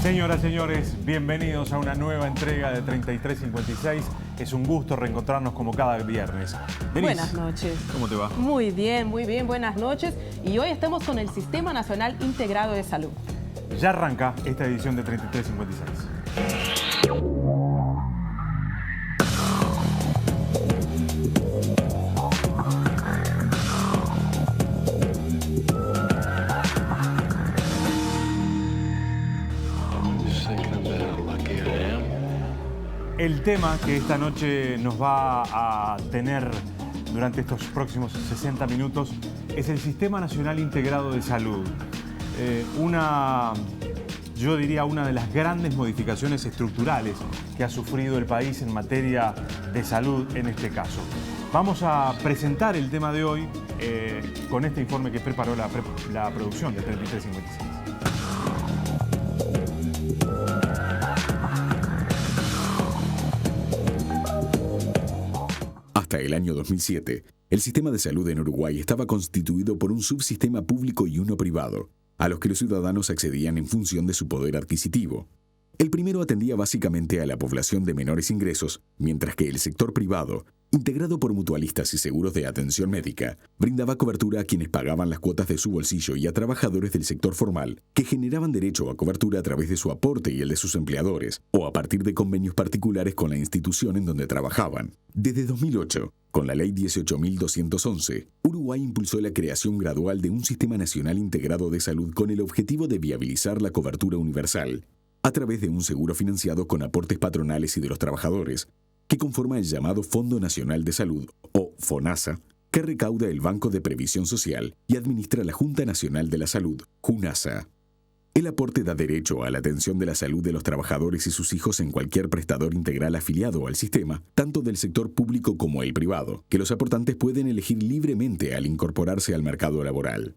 Señoras, señores, bienvenidos a una nueva entrega de 3356. Es un gusto reencontrarnos como cada viernes. Denise, buenas noches. ¿Cómo te va? Muy bien, buenas noches. Y hoy estamos con el Sistema Nacional Integrado de Salud. Ya arranca esta edición de 3356. El tema que esta noche nos va a tener durante estos próximos 60 minutos es el Sistema Nacional Integrado de Salud. Yo diría una de las grandes modificaciones estructurales que ha sufrido el país en materia de salud en este caso. Vamos a presentar el tema de hoy con este informe que preparó la producción de 3356. Hasta el año 2007, el sistema de salud en Uruguay estaba constituido por un subsistema público y uno privado, a los que los ciudadanos accedían en función de su poder adquisitivo. El primero atendía básicamente a la población de menores ingresos, mientras que el sector privado, integrado por mutualistas y seguros de atención médica, brindaba cobertura a quienes pagaban las cuotas de su bolsillo y a trabajadores del sector formal, que generaban derecho a cobertura a través de su aporte y el de sus empleadores, o a partir de convenios particulares con la institución en donde trabajaban. Desde 2008, con la Ley 18.211, Uruguay impulsó la creación gradual de un Sistema Nacional Integrado de Salud con el objetivo de viabilizar la cobertura universal, a través de un seguro financiado con aportes patronales y de los trabajadores, que conforma el llamado Fondo Nacional de Salud, o FONASA, que recauda el Banco de Previsión Social y administra la Junta Nacional de la Salud, JUNASA. El aporte da derecho a la atención de la salud de los trabajadores y sus hijos en cualquier prestador integral afiliado al sistema, tanto del sector público como el privado, que los aportantes pueden elegir libremente al incorporarse al mercado laboral.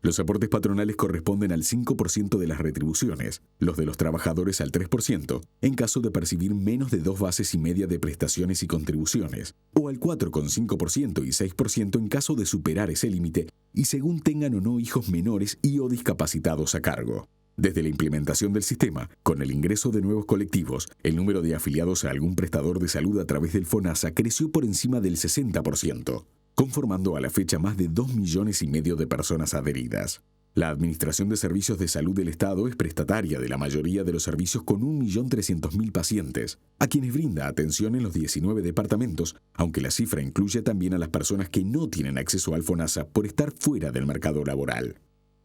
Los aportes patronales corresponden al 5% de las retribuciones, los de los trabajadores al 3%, en caso de percibir menos de 2 bases y media de prestaciones y contribuciones, o al 4,5% y 6% en caso de superar ese límite y según tengan o no hijos menores y o discapacitados a cargo. Desde la implementación del sistema, con el ingreso de nuevos colectivos, el número de afiliados a algún prestador de salud a través del FONASA creció por encima del 60%. Conformando a la fecha más de 2,5 millones de personas adheridas. La Administración de Servicios de Salud del Estado es prestataria de la mayoría de los servicios con 1.300.000 pacientes, a quienes brinda atención en los 19 departamentos, aunque la cifra incluye también a las personas que no tienen acceso al FONASA por estar fuera del mercado laboral.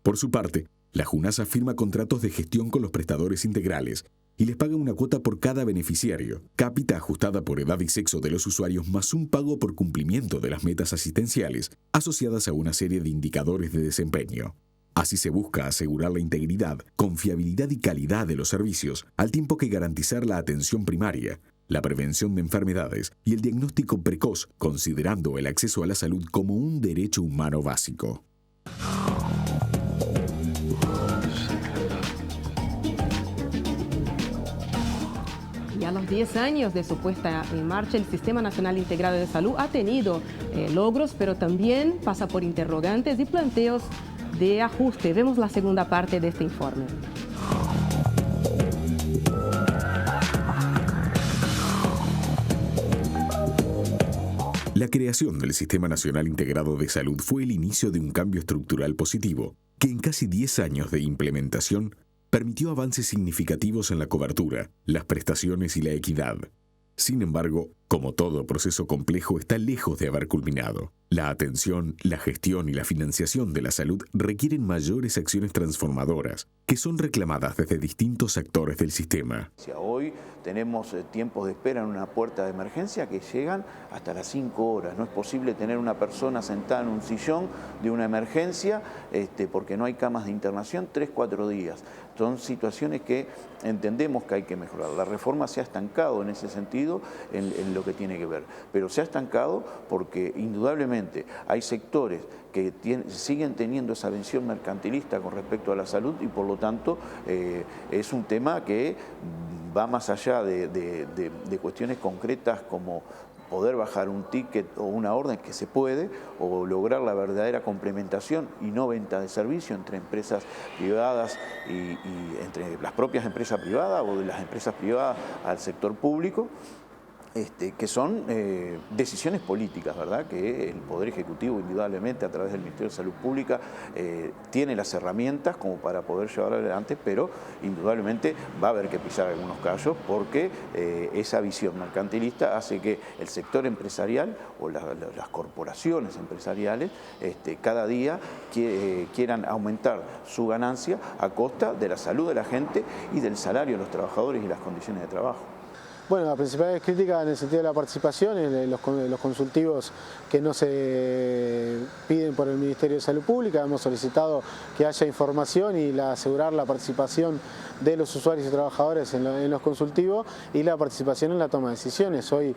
Por su parte, la JUNASA firma contratos de gestión con los prestadores integrales y les paga una cuota por cada beneficiario, cápita ajustada por edad y sexo de los usuarios más un pago por cumplimiento de las metas asistenciales, asociadas a una serie de indicadores de desempeño. Así se busca asegurar la integridad, confiabilidad y calidad de los servicios, al tiempo que garantizar la atención primaria, la prevención de enfermedades y el diagnóstico precoz, considerando el acceso a la salud como un derecho humano básico. Ya a los 10 años de su puesta en marcha, el Sistema Nacional Integrado de Salud ha tenido logros, pero también pasa por interrogantes y planteos de ajuste. Vemos la segunda parte de este informe. La creación del Sistema Nacional Integrado de Salud fue el inicio de un cambio estructural positivo, que en casi 10 años de implementación permitió avances significativos en la cobertura, las prestaciones y la equidad. Sin embargo, como todo proceso complejo, está lejos de haber culminado. La atención, la gestión y la financiación de la salud requieren mayores acciones transformadoras, que son reclamadas desde distintos actores del sistema. Hoy tenemos tiempos de espera en una puerta de emergencia que llegan hasta las 5 horas. No es posible tener una persona sentada en un sillón de una emergencia porque no hay camas de internación 3-4 días. Son situaciones que entendemos que hay que mejorar. La reforma se ha estancado en ese sentido en lo que tiene que ver, pero se ha estancado porque indudablemente hay sectores que siguen teniendo esa visión mercantilista con respecto a la salud y por lo tanto es un tema que va más allá de cuestiones concretas como poder bajar un ticket o una orden que se puede, o lograr la verdadera complementación y no venta de servicio entre empresas privadas y entre las propias empresas privadas o de las empresas privadas al sector público. Que son decisiones políticas, ¿verdad? Que el Poder Ejecutivo, indudablemente, a través del Ministerio de Salud Pública, tiene las herramientas como para poder llevar adelante, pero indudablemente va a haber que pisar algunos callos porque esa visión mercantilista hace que el sector empresarial o las corporaciones empresariales cada día quieran aumentar su ganancia a costa de la salud de la gente y del salario de los trabajadores y las condiciones de trabajo. Bueno, la principal crítica en el sentido de la participación en los consultivos que no se piden por el Ministerio de Salud Pública. Hemos solicitado que haya información y asegurar la participación de los usuarios y trabajadores en los consultivos y la participación en la toma de decisiones. Hoy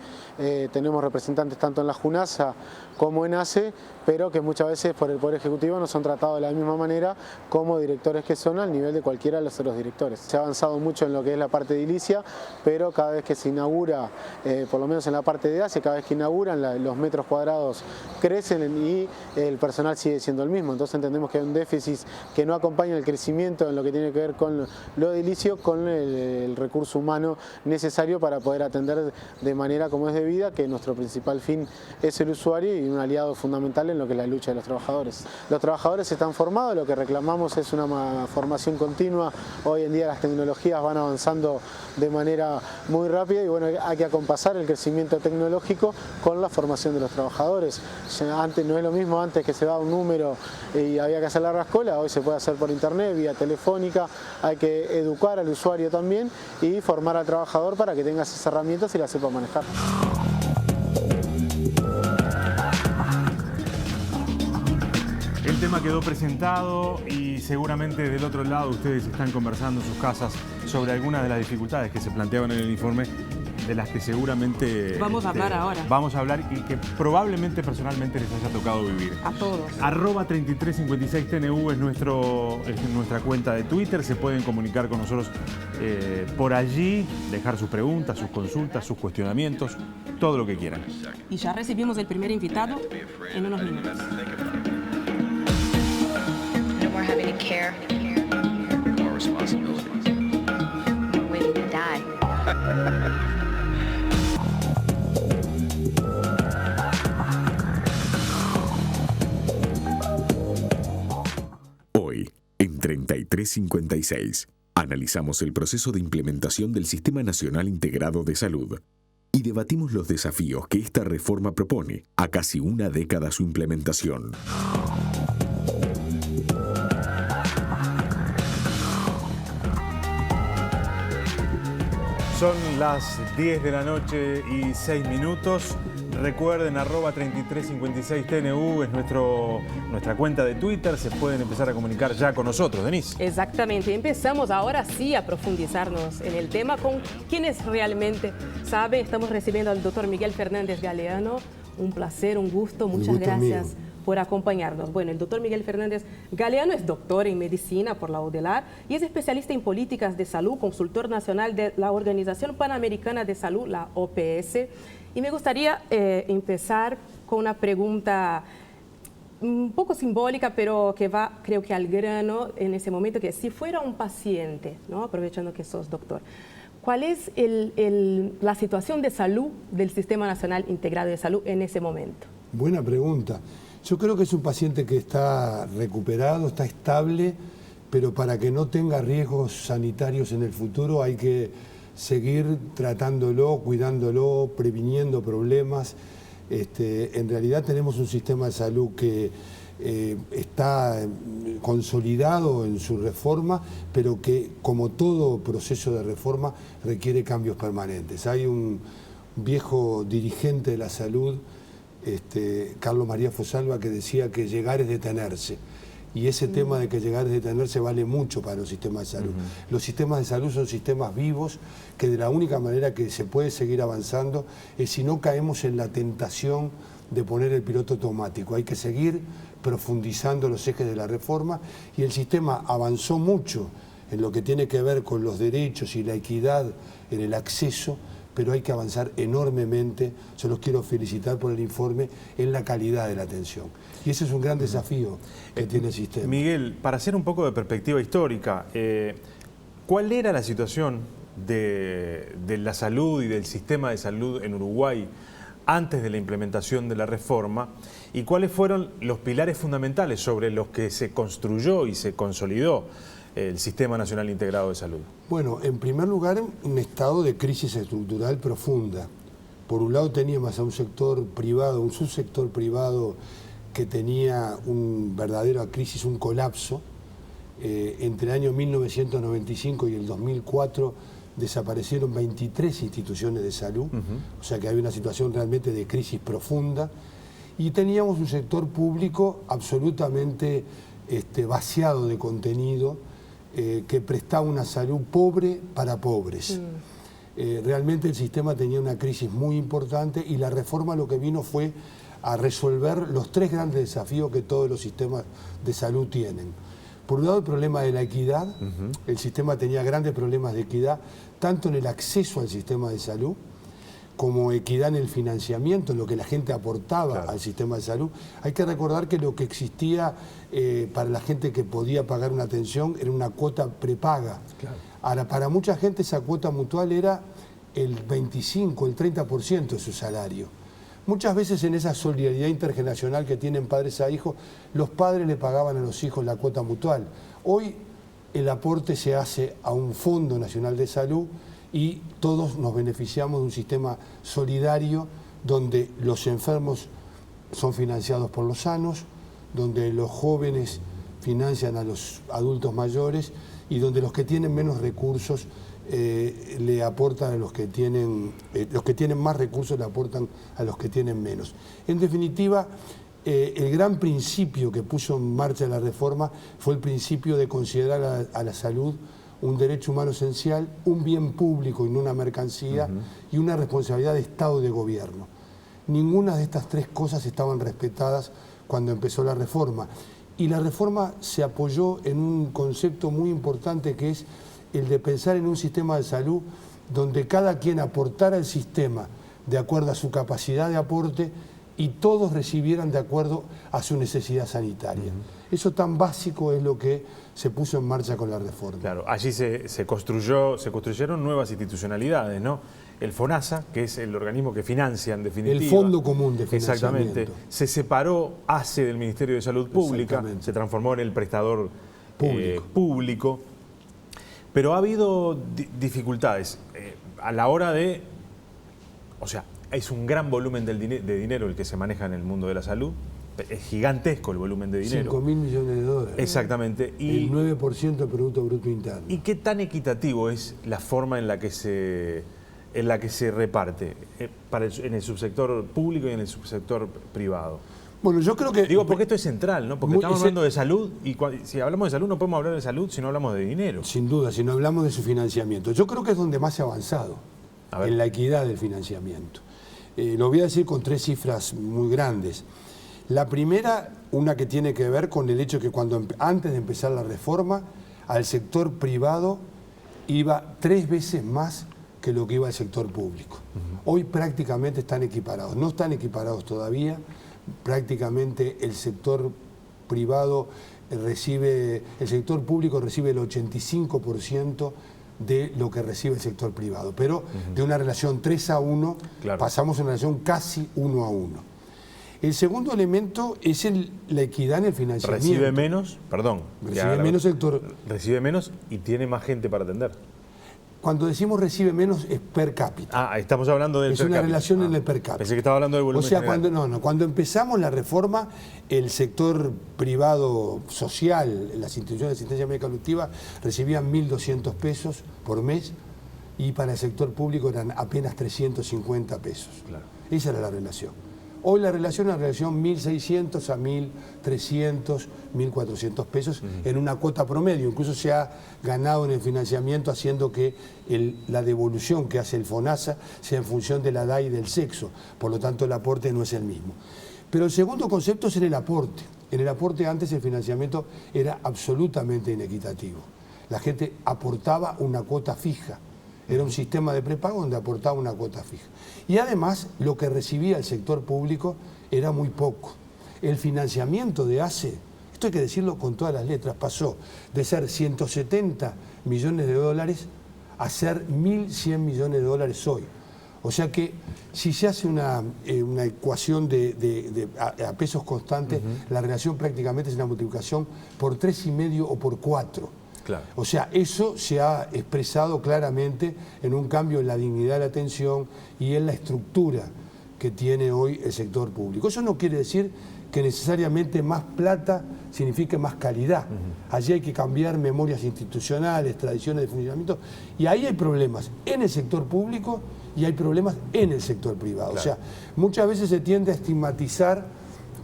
tenemos representantes tanto en la JUNASA como en ACE, pero que muchas veces por el Poder Ejecutivo no son tratados de la misma manera como directores que son al nivel de cualquiera de los otros directores. Se ha avanzado mucho en lo que es la parte edilicia, pero cada vez que se inaugura, por lo menos en la parte de ACE, cada vez que inauguran los metros cuadrados crecen y el personal sigue siendo el mismo. Entonces entendemos que hay un déficit que no acompaña el crecimiento en lo que tiene que ver con lo edilicio, con el recurso humano necesario para poder atender de manera como es debida, que nuestro principal fin es el usuario y un aliado fundamental en lo que es la lucha de los trabajadores. Los trabajadores están formados, lo que reclamamos es una formación continua. Hoy en día las tecnologías van avanzando de manera muy rápida y bueno, hay que acompasar el crecimiento tecnológico con la formación de los trabajadores. Antes no es lo mismo, antes que se va un número y había que hacer la rascola, hoy se puede hacer por internet, vía telefónica. Hay que educar al usuario también y formar al trabajador para que tenga esas herramientas y las sepa manejar. El tema quedó presentado y seguramente del otro lado ustedes están conversando en sus casas sobre algunas de las dificultades que se planteaban en el informe, de las que seguramente vamos a hablar ahora. Vamos a hablar y que probablemente personalmente les haya tocado vivir. A todos. @3356TNU es nuestra cuenta de Twitter. Se pueden comunicar con nosotros por allí, dejar sus preguntas, sus consultas, sus cuestionamientos, todo lo que quieran. Y ya recibimos el primer invitado en unos minutos. More having to care, more responsibility, more waiting to die. Hoy, en 3356, analizamos el proceso de implementación del Sistema Nacional Integrado de Salud y debatimos los desafíos que esta reforma propone a casi una década su implementación. Son las 10 de la noche y 6 minutos. Recuerden, @3356TNU es nuestra cuenta de Twitter. Se pueden empezar a comunicar ya con nosotros, Denise. Exactamente. Empezamos ahora sí a profundizarnos en el tema con quienes realmente saben. Estamos recibiendo al doctor Miguel Fernández Galeano. Un placer, un gusto. Muchas gracias por acompañarnos. Bueno, el doctor Miguel Fernández Galeano es doctor en medicina por la UDELAR y es especialista en políticas de salud, consultor nacional de la Organización Panamericana de Salud, la OPS. Y me gustaría empezar con una pregunta un poco simbólica, pero que va, creo que al grano en ese momento, que si fuera un paciente, ¿no? Aprovechando que sos doctor, ¿cuál es la situación de salud del Sistema Nacional Integrado de Salud en ese momento? Buena pregunta. Yo creo que es un paciente que está recuperado, está estable, pero para que no tenga riesgos sanitarios en el futuro hay que seguir tratándolo, cuidándolo, previniendo problemas. En realidad tenemos un sistema de salud que está consolidado en su reforma, pero que, como todo proceso de reforma, requiere cambios permanentes. Hay un viejo dirigente de la salud, Carlos María Fosalva, que decía que llegar es detenerse. Y ese tema de que llegar es detenerse vale mucho para los sistemas de salud. Los sistemas de salud son sistemas vivos, que de la única manera que se puede seguir avanzando es si no caemos en la tentación de poner el piloto automático. Hay que seguir profundizando los ejes de la reforma, y el sistema avanzó mucho en lo que tiene que ver con los derechos y la equidad en el acceso, pero hay que avanzar enormemente. Yo los quiero felicitar por el informe en la calidad de la atención. Y ese es un gran desafío que tiene el sistema. Miguel, para hacer un poco de perspectiva histórica, ¿cuál era la situación de la salud y del sistema de salud en Uruguay antes de la implementación de la reforma? ¿Y cuáles fueron los pilares fundamentales sobre los que se construyó y se consolidó el Sistema Nacional Integrado de Salud? Bueno, en primer lugar, un estado de crisis estructural profunda. Por un lado teníamos a un sector privado, un subsector privado que tenía una verdadera crisis, un colapso. Entre el año 1995 y el 2004 desaparecieron 23 instituciones de salud, o sea que había una situación realmente de crisis profunda. Y teníamos un sector público absolutamente vaciado de contenido, que prestaba una salud pobre para pobres. Realmente el sistema tenía una crisis muy importante y la reforma lo que vino fue a resolver los tres grandes desafíos que todos los sistemas de salud tienen. Por un lado, el problema de la equidad. El sistema tenía grandes problemas de equidad, tanto en el acceso al sistema de salud, como equidad en el financiamiento, en lo que la gente aportaba al sistema de salud. Hay que recordar que lo que existía para la gente que podía pagar una atención era una cuota prepaga. Ahora, para mucha gente esa cuota mutual era el 25, el 30% de su salario. Muchas veces en esa solidaridad intergeneracional que tienen padres a hijos, los padres le pagaban a los hijos la cuota mutual. Hoy el aporte se hace a un Fondo Nacional de Salud y todos nos beneficiamos de un sistema solidario donde los enfermos son financiados por los sanos, donde los jóvenes financian a los adultos mayores y donde los que tienen menos recursos le aportan a los que tienen más recursos le aportan a los que tienen menos. En definitiva, el gran principio que puso en marcha la reforma fue el principio de considerar a la salud un derecho humano esencial, un bien público y no una mercancía, y una responsabilidad de Estado y de gobierno. Ninguna de estas tres cosas estaban respetadas cuando empezó la reforma. Y la reforma se apoyó en un concepto muy importante que es el de pensar en un sistema de salud donde cada quien aportara al sistema de acuerdo a su capacidad de aporte y todos recibieran de acuerdo a su necesidad sanitaria. Eso tan básico es lo que se puso en marcha con la reforma. Claro, allí se construyeron nuevas institucionalidades, ¿no? El FONASA, que es el organismo que financia en definitiva. El Fondo Común de Financiamiento. Exactamente. Se separó ACE del Ministerio de Salud Pública, se transformó en el prestador público. Pero ha habido dificultades a la hora de... O sea, es un gran volumen de dinero el que se maneja en el mundo de la salud. Es gigantesco el volumen de dinero. 5.000 millones de dólares. Exactamente. Y el 9% del Producto Bruto Interno. ¿Y qué tan equitativo es la forma en la que se reparte en el subsector público y en el subsector privado? Bueno, yo creo que... Digo, porque esto es central, ¿no? Porque estamos hablando de salud y si hablamos de salud no podemos hablar de salud si no hablamos de dinero. Sin duda, si no hablamos de su financiamiento. Yo creo que es donde más se ha avanzado, en la equidad del financiamiento. Lo voy a decir con tres cifras muy grandes. La primera, una que tiene que ver con el hecho que antes de empezar la reforma, al sector privado iba 3 veces más que lo que iba al sector público. Hoy prácticamente están equiparados. No están equiparados todavía. Prácticamente el sector privado el sector público recibe el 85% de lo que recibe el sector privado. Pero de una relación 3-1 pasamos a una relación casi 1-1. El segundo elemento es la equidad en el financiamiento. Recibe menos, perdón. Recibe menos sector. Recibe menos y tiene más gente para atender. Cuando decimos recibe menos es per cápita. Ah, estamos hablando del per cápita. Es una relación en el per cápita. Pensé que estaba hablando del volumen general. Cuando empezamos la reforma, el sector privado social, las instituciones de asistencia médica colectiva, recibían 1.200 pesos por mes y para el sector público eran apenas 350 pesos. Claro. Esa era la relación. Hoy la relación es una relación 1.600 a 1.300, 1.400 pesos en una cuota promedio. Incluso se ha ganado en el financiamiento haciendo que la devolución que hace el FONASA sea en función de la edad y del sexo. Por lo tanto, el aporte no es el mismo. Pero el segundo concepto es en el aporte. En el aporte antes el financiamiento era absolutamente inequitativo. La gente aportaba una cuota fija. Era un sistema de prepago donde aportaba una cuota fija. Y además, lo que recibía el sector público era muy poco. El financiamiento de ACE, esto hay que decirlo con todas las letras, pasó de ser 170 millones de dólares a ser 1.100 millones de dólares hoy. O sea que si se hace una ecuación a pesos constantes, la relación prácticamente es una multiplicación por 3,5 o por 4. Claro. O sea, eso se ha expresado claramente en un cambio en la dignidad de la atención y en la estructura que tiene hoy el sector público. Eso no quiere decir que necesariamente más plata signifique más calidad. Allí hay que cambiar memorias institucionales, tradiciones de funcionamiento, y ahí hay problemas en el sector público y hay problemas en el sector privado. Claro. O sea, muchas veces se tiende a estigmatizar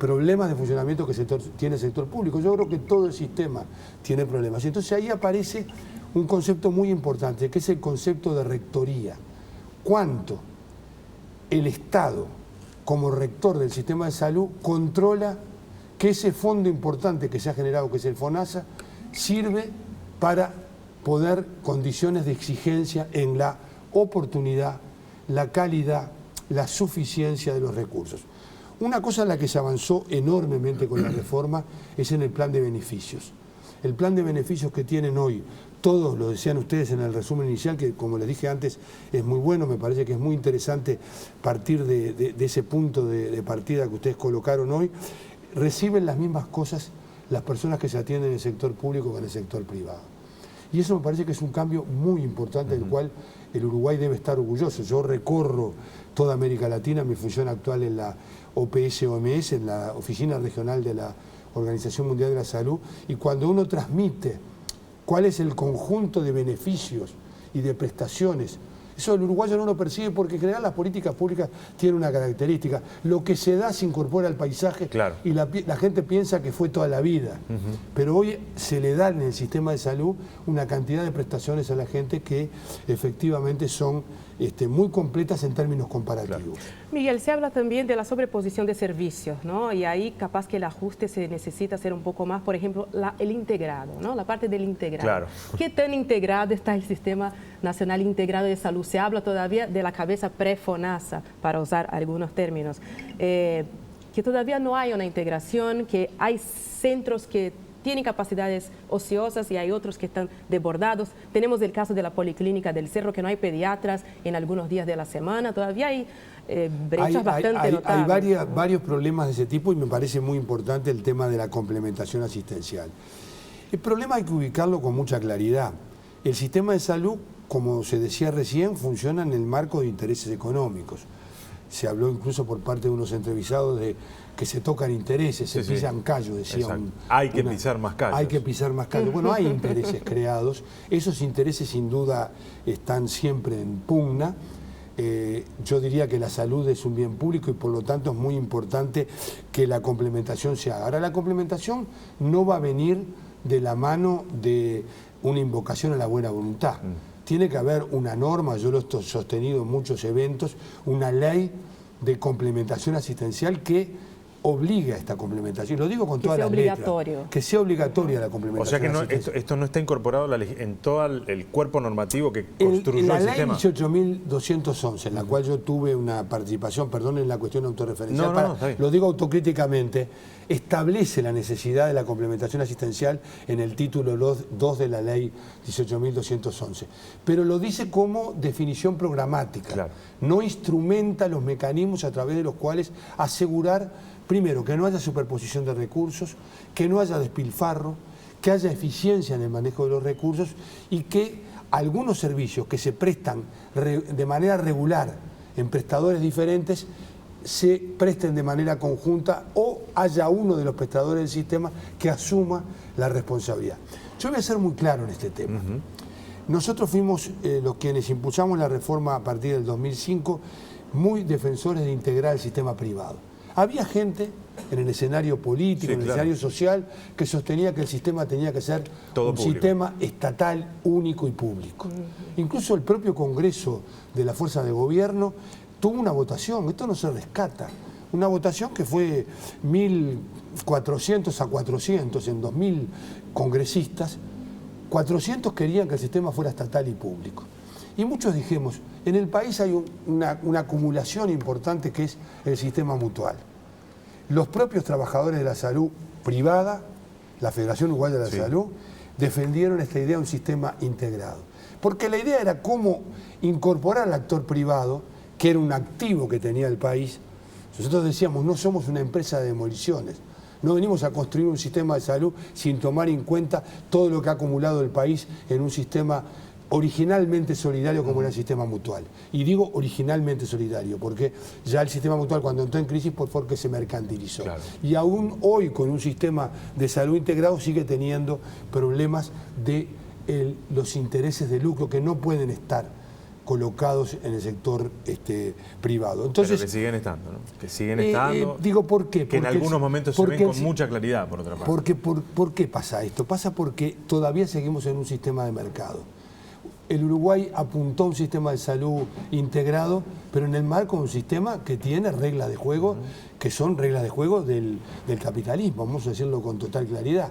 problemas de funcionamiento que tiene el sector público. Yo creo que todo el sistema tiene problemas. Entonces ahí aparece un concepto muy importante, que es el concepto de rectoría. ¿Cuánto el Estado, como rector del sistema de salud, controla que ese fondo importante que se ha generado, que es el FONASA, sirve para poder condiciones de exigencia en la oportunidad, la calidad, la suficiencia de los recursos? Una cosa en la que se avanzó enormemente con la reforma es en el plan de beneficios. El plan de beneficios que tienen hoy, todos lo decían ustedes en el resumen inicial, que como les dije antes es muy bueno, me parece que es muy interesante partir de ese punto de partida que ustedes colocaron hoy, reciben las mismas cosas las personas que se atienden en el sector público que en el sector privado. Y eso me parece que es un cambio muy importante del cual el Uruguay debe estar orgulloso. Yo recorro toda América Latina, mi función actual en la OPS-OMS, en la Oficina Regional de la Organización Mundial de la Salud, y cuando uno transmite cuál es el conjunto de beneficios y de prestaciones, eso el uruguayo no lo percibe porque en general las políticas públicas tienen una característica: lo que se da se incorpora al paisaje. Claro. Y la gente piensa que fue toda la vida. Pero hoy se le da en el sistema de salud una cantidad de prestaciones a la gente que efectivamente son muy completas en términos comparativos. Claro. Miguel, se habla también de la sobreposición de servicios, ¿no? Y ahí capaz que el ajuste se necesita hacer un poco más, por ejemplo, el integrado, ¿no? La parte del integrado. Claro. ¿Qué tan integrado está el Sistema Nacional Integrado de Salud? Se habla todavía de la cabeza pre-FONASA, para usar algunos términos, que todavía no hay una integración, que hay centros que tienen capacidades ociosas y hay otros que están desbordados. Tenemos el caso de la Policlínica del Cerro, que no hay pediatras en algunos días de la semana. Todavía hay brechas bastante notables. Hay varios problemas de ese tipo y me parece muy importante el tema de la complementación asistencial. El problema hay que ubicarlo con mucha claridad. El sistema de salud, como se decía recién, funciona en el marco de intereses económicos. Se habló incluso por parte de unos entrevistados de que se tocan intereses, se pisan callos, decía hay que pisar más callos. Hay que pisar más callos. Bueno, hay intereses creados, esos intereses sin duda están siempre en pugna. Yo diría que la salud es un bien público y por lo tanto es muy importante que la complementación se haga. Ahora, la complementación no va a venir de la mano de una invocación a la buena voluntad. Tiene que haber una norma, yo lo he sostenido en muchos eventos, una ley de complementación asistencial que obliga a esta complementación. Lo digo con todas las letras. Que sea obligatoria la complementación. O sea que esto no está incorporado en todo el cuerpo normativo que construyó el sistema. La ley 18.211, en la cual yo tuve una participación, perdonen la cuestión autorreferencial, lo digo autocríticamente, establece la necesidad de la complementación asistencial en el título 2 de la ley 18.211. Pero lo dice como definición programática. Claro. No instrumenta los mecanismos a través de los cuales asegurar, primero, que no haya superposición de recursos, que no haya despilfarro, que haya eficiencia en el manejo de los recursos y que algunos servicios que se prestan de manera regular en prestadores diferentes se presten de manera conjunta o haya uno de los prestadores del sistema que asuma la responsabilidad. Yo voy a ser muy claro en este tema. Nosotros fuimos los quienes impulsamos la reforma a partir del 2005, muy defensores de integrar el sistema privado. Había gente en el escenario político, en el escenario social, que sostenía que el sistema tenía que ser un sistema estatal, único y público. Incluso el propio Congreso de la Fuerza de Gobierno tuvo una votación, esto no se rescata, una votación que fue 1.400 a 400 en 2.000 congresistas, 400 querían que el sistema fuera estatal y público. Y muchos dijimos, en el país hay una acumulación importante que es el sistema mutual. Los propios trabajadores de la salud privada, la Federación Uruguaya de la Salud, defendieron esta idea de un sistema integrado. Porque la idea era cómo incorporar al actor privado, que era un activo que tenía el país. Nosotros decíamos, no somos una empresa de demoliciones, no venimos a construir un sistema de salud sin tomar en cuenta todo lo que ha acumulado el país en un sistema originalmente solidario como era el sistema mutual. Y digo originalmente solidario, porque ya el sistema mutual cuando entró en crisis fue porque se mercantilizó. Claro. Y aún hoy con un sistema de salud integrado sigue teniendo problemas de los intereses de lucro que no pueden estar colocados en el sector privado. Entonces, pero que siguen estando, ¿no? Que siguen estando. Digo, ¿por qué? Que en algunos momentos se ven con mucha claridad, por otra parte. ¿Por qué pasa esto? Pasa porque todavía seguimos en un sistema de mercado. El Uruguay apuntó a un sistema de salud integrado, pero en el marco de un sistema que tiene reglas de juego, que son reglas de juego del capitalismo, vamos a decirlo con total claridad.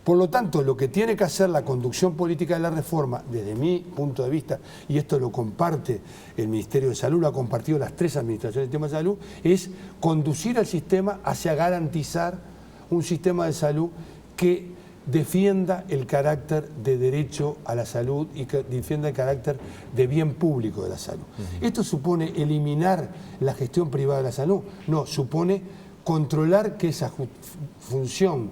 Por lo tanto, lo que tiene que hacer la conducción política de la reforma, desde mi punto de vista, y esto lo comparte el Ministerio de Salud, lo ha compartido las 3 administraciones del sistema de salud, es conducir al sistema hacia garantizar un sistema de salud que defienda el carácter de derecho a la salud y que defienda el carácter de bien público de la salud. ¿Esto supone eliminar la gestión privada de la salud? No, supone controlar que esa función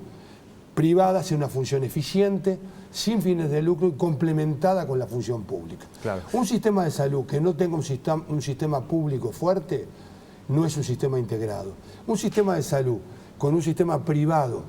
privada sea una función eficiente, sin fines de lucro y complementada con la función pública. Claro. Un sistema de salud que no tenga un sistema público fuerte no es un sistema integrado. Un sistema de salud con un sistema privado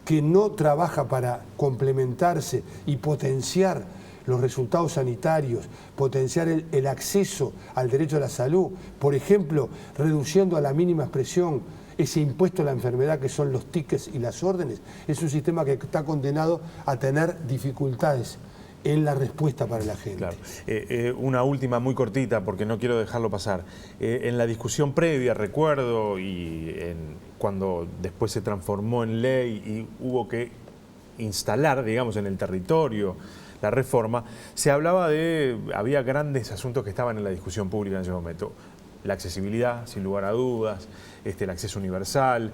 que no trabaja para complementarse y potenciar los resultados sanitarios, potenciar el acceso al derecho a la salud, por ejemplo, reduciendo a la mínima expresión ese impuesto a la enfermedad que son los tickets y las órdenes, es un sistema que está condenado a tener dificultades en la respuesta para la gente. Claro. Una última muy cortita, porque no quiero dejarlo pasar. En la discusión previa, recuerdo, y cuando después se transformó en ley y hubo que instalar, digamos, en el territorio la reforma, se hablaba había grandes asuntos que estaban en la discusión pública en ese momento. La accesibilidad, sin lugar a dudas, el acceso universal,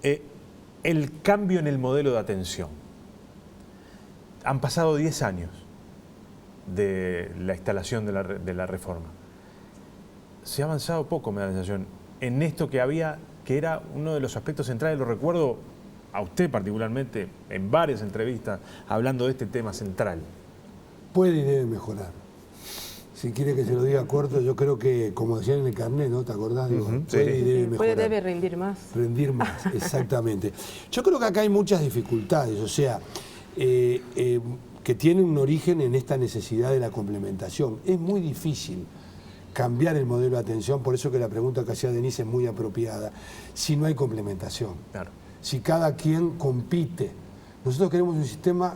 el cambio en el modelo de atención. Han pasado 10 años de la instalación de la reforma. Se ha avanzado poco, me da la sensación, en esto que era uno de los aspectos centrales. Lo recuerdo a usted particularmente en varias entrevistas hablando de este tema central. Puede y debe mejorar. Si quiere que se lo diga corto, yo creo que, como decían en el carnet, ¿no? ¿Te acordás? Digo, puede y debe mejorar. Puede, debe rendir más. Rendir más, exactamente. Yo creo que acá hay muchas dificultades, o sea, que tienen un origen en esta necesidad de la complementación. Es muy difícil cambiar el modelo de atención, por eso que la pregunta que hacía Denise es muy apropiada, si no hay complementación. Claro. Si cada quien compite. Nosotros queremos un sistema,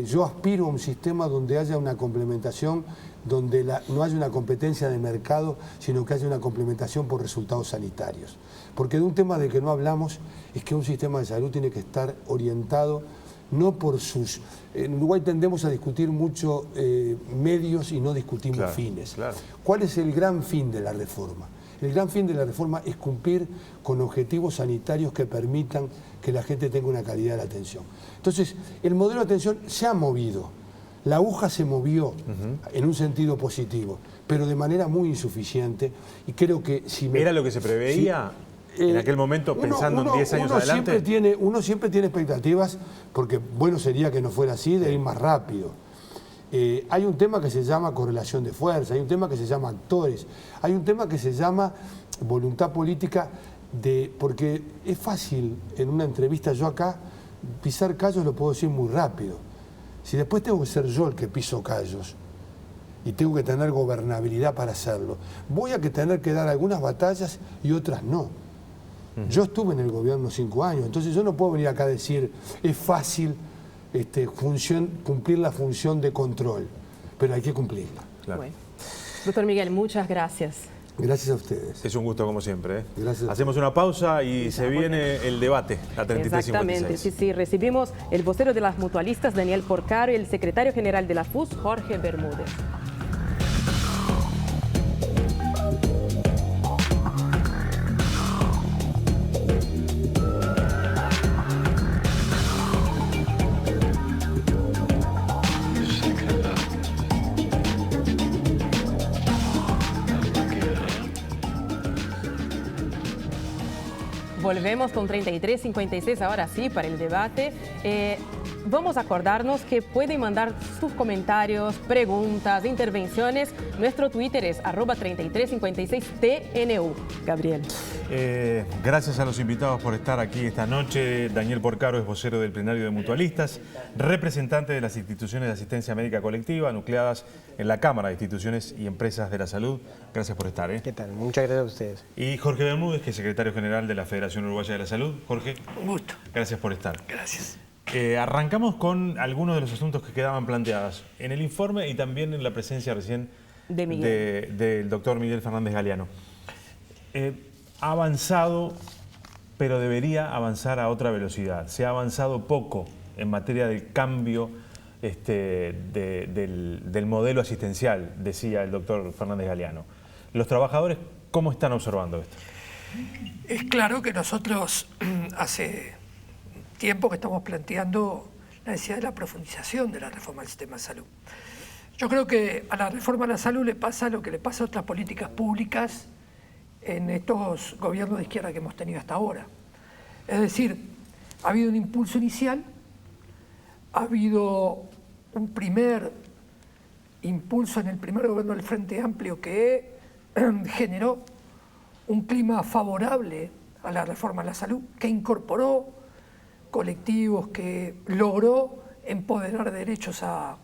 yo aspiro a un sistema donde haya una complementación, donde no haya una competencia de mercado, sino que haya una complementación por resultados sanitarios. Porque de un tema de que no hablamos es que un sistema de salud tiene que estar orientado no por sus... En Uruguay tendemos a discutir mucho medios y no discutimos fines. Claro. ¿Cuál es el gran fin de la reforma? El gran fin de la reforma es cumplir con objetivos sanitarios que permitan que la gente tenga una calidad de la atención. Entonces, el modelo de atención se ha movido. La aguja se movió en un sentido positivo, pero de manera muy insuficiente. Y creo que si ¿Era lo que se preveía en aquel momento, pensando en 10 años adelante? Uno siempre tiene expectativas, porque bueno sería que no fuera así, de ir más rápido. Hay un tema que se llama correlación de fuerza, hay un tema que se llama actores, hay un tema que se llama voluntad política, porque es fácil en una entrevista, yo acá, pisar callos lo puedo decir muy rápido. Si después tengo que ser yo el que piso callos y tengo que tener gobernabilidad para hacerlo, voy a tener que dar algunas batallas y otras no. Yo estuve en el gobierno 5 años, entonces yo no puedo venir acá a decir es fácil cumplir la función de control, pero hay que cumplirla. Claro. Bueno. Doctor Miguel, muchas gracias. Gracias a ustedes. Es un gusto como siempre. Gracias. Hacemos una pausa y se viene el debate, la 3356. Exactamente, sí. Recibimos el vocero de las mutualistas, Daniel Porcaro, y el secretario general de la FUS, Jorge Bermúdez. Volvemos con 3356, ahora sí, para el debate. Vamos a acordarnos que pueden mandar sus comentarios, preguntas, intervenciones. Nuestro Twitter es @3356TNU. Gabriel. Gracias a los invitados por estar aquí esta noche. Daniel Porcaro es vocero del plenario de mutualistas, representante de las instituciones de asistencia médica colectiva nucleadas en la Cámara de Instituciones y Empresas de la Salud. Gracias por estar. ¿Qué tal? Muchas gracias a ustedes. Y Jorge Bermúdez, que es secretario general de la Federación Uruguaya de la Salud. Jorge. Un gusto. Gracias por estar. Gracias. Arrancamos con algunos de los asuntos que quedaban planteados en el informe y también en la presencia recién del doctor Miguel Fernández Galeano. Ha avanzado, pero debería avanzar a otra velocidad. Se ha avanzado poco en materia del cambio del modelo asistencial, decía el doctor Fernández Galeano. ¿Los trabajadores cómo están observando esto? Es claro que nosotros hace tiempo que estamos planteando la necesidad de la profundización de la reforma del sistema de salud. Yo creo que a la reforma de la salud le pasa lo que le pasa a otras políticas públicas en estos gobiernos de izquierda que hemos tenido hasta ahora. Es decir, ha habido un impulso inicial, ha habido un primer impulso en el primer gobierno del Frente Amplio que generó un clima favorable a la reforma de la salud, que incorporó colectivos, que logró empoderar derechos a